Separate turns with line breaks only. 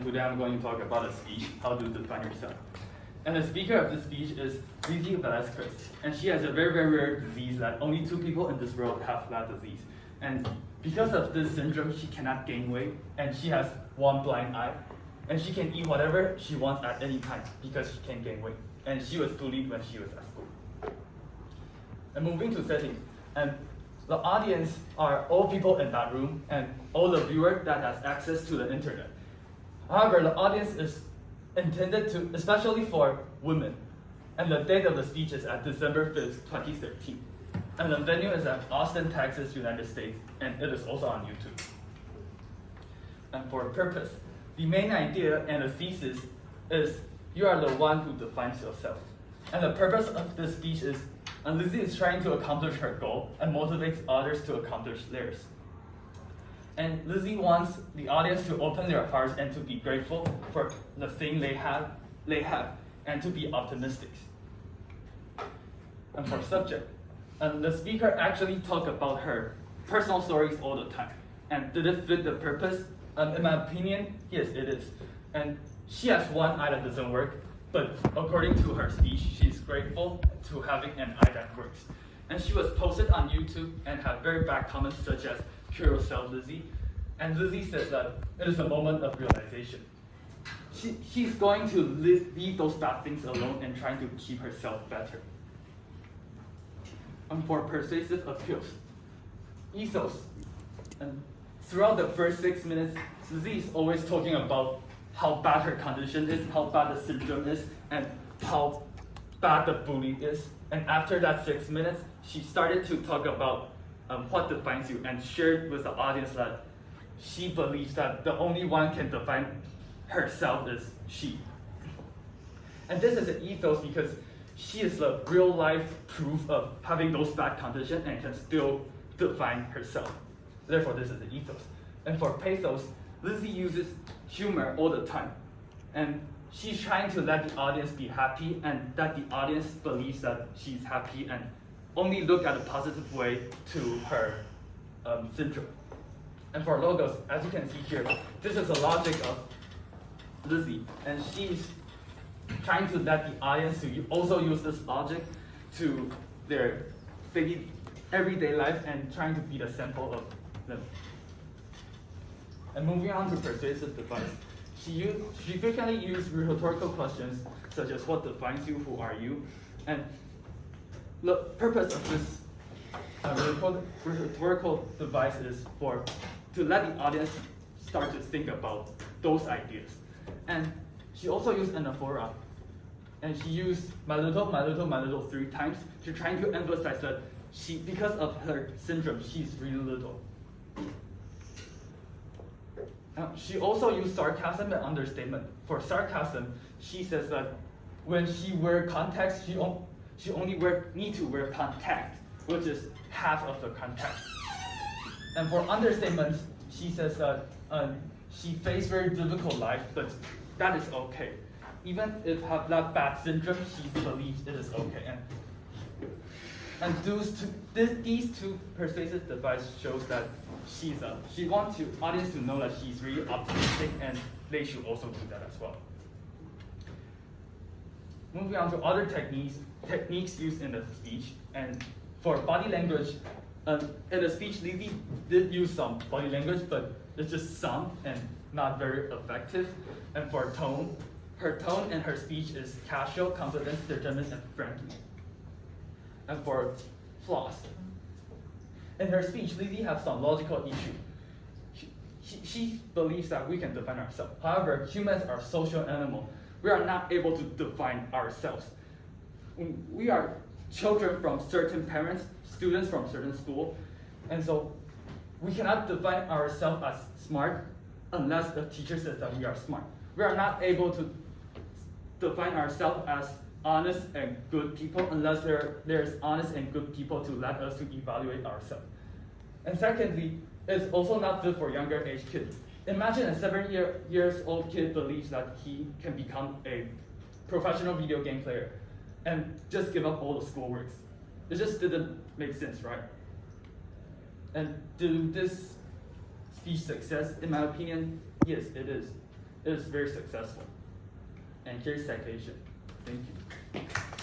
today I'm going to talk about a speech, how to define yourself. And the speaker of this speech is Lizzie Velasquez, and she has a very, very rare disease that only 2 people in this world have that disease. And because of this syndrome, she cannot gain weight, and she has 1 blind eye, and she can eat whatever she wants at any time because she can't gain weight. And she was bullied when she was at school. And moving to setting, and the audience are all people in that room and all the viewers that has access to the internet. However, the audience is intended to, especially for women. And the date of the speech is at December 5th, 2013. And the venue is at Austin, Texas, United States, and it is also on YouTube. And for purpose, the main idea and the thesis is you are the one who defines yourself. And the purpose of this speech is Lizzie is trying to accomplish her goal and motivates others to accomplish theirs. And Lizzie wants the audience to open their hearts and to be grateful for the thing they have, and to be optimistic. And for subject, the speaker actually talked about her personal stories all the time. And did it fit the purpose? In my opinion, yes, it is. And she has 1 eye that doesn't work, but according to her speech, she's grateful to having an eye that works. And she was posted on YouTube and had very bad comments such as, "Cure yourself, Lizzie." And Lizzie says that it is a moment of realization. She's going to leave those bad things alone and trying to keep herself better. And for persuasive appeals, ethos. And throughout the first 6 minutes, Lizzie is always talking about how bad her condition is, how bad the syndrome is, and how bad the bully is. And after that 6 minutes, she started to talk about what defines you and shared with the audience that she believes that the only one can define herself is she. And this is an ethos because she is the real life proof of having those bad conditions and can still define herself. Therefore, this is the ethos. And for pathos, Lizzie uses humor all the time. And she's trying to let the audience be happy and that the audience believes that she's happy and only look at a positive way to her syndrome. And for logos, as you can see here, this is the logic of Lizzie. And she's trying to let the audience to also use this logic to their daily, everyday life and trying to be the sample of them. And moving on to persuasive device, she frequently used rhetorical questions such as what defines you, who are you, and the purpose of this rhetorical device is to let the audience start to think about those ideas. And she also used anaphora, and she used my little 3 times to trying to emphasize that because of her syndrome, she's really little. She also used sarcasm and understatement. For sarcasm, she says that when she wear contacts, she only need to wear contact, which is half of the contacts. And for understatements, she says that she faced very difficult life, but that is okay. Even if have that bad syndrome, she believes it is okay. And these 2 persuasive devices shows that she wants the audience to know that she's really optimistic, and they should also do that as well. Moving on to other techniques used in the speech, and for body language, in the speech, Lizzie did use some body language, but it's just some and not very effective. And for tone, her tone in her speech is casual, confident, determined, and friendly. And for flaws, in her speech, Lizzie has some logical issue. She believes that we can define ourselves. However, humans are social animals. We are not able to define ourselves. We are children from certain parents, students from certain school, and so we cannot define ourselves as smart unless the teacher says that we are smart. We are not able to define ourselves as honest and good people unless there's honest and good people to let us to evaluate ourselves. And secondly, it's also not good for younger age kids. Imagine a 7-year-old kid believes that he can become a professional video game player and just give up all the schoolworks. It just didn't make sense, right? And do this speech success? In my opinion, yes, it is. it is very successful. And here's citation. Thank you.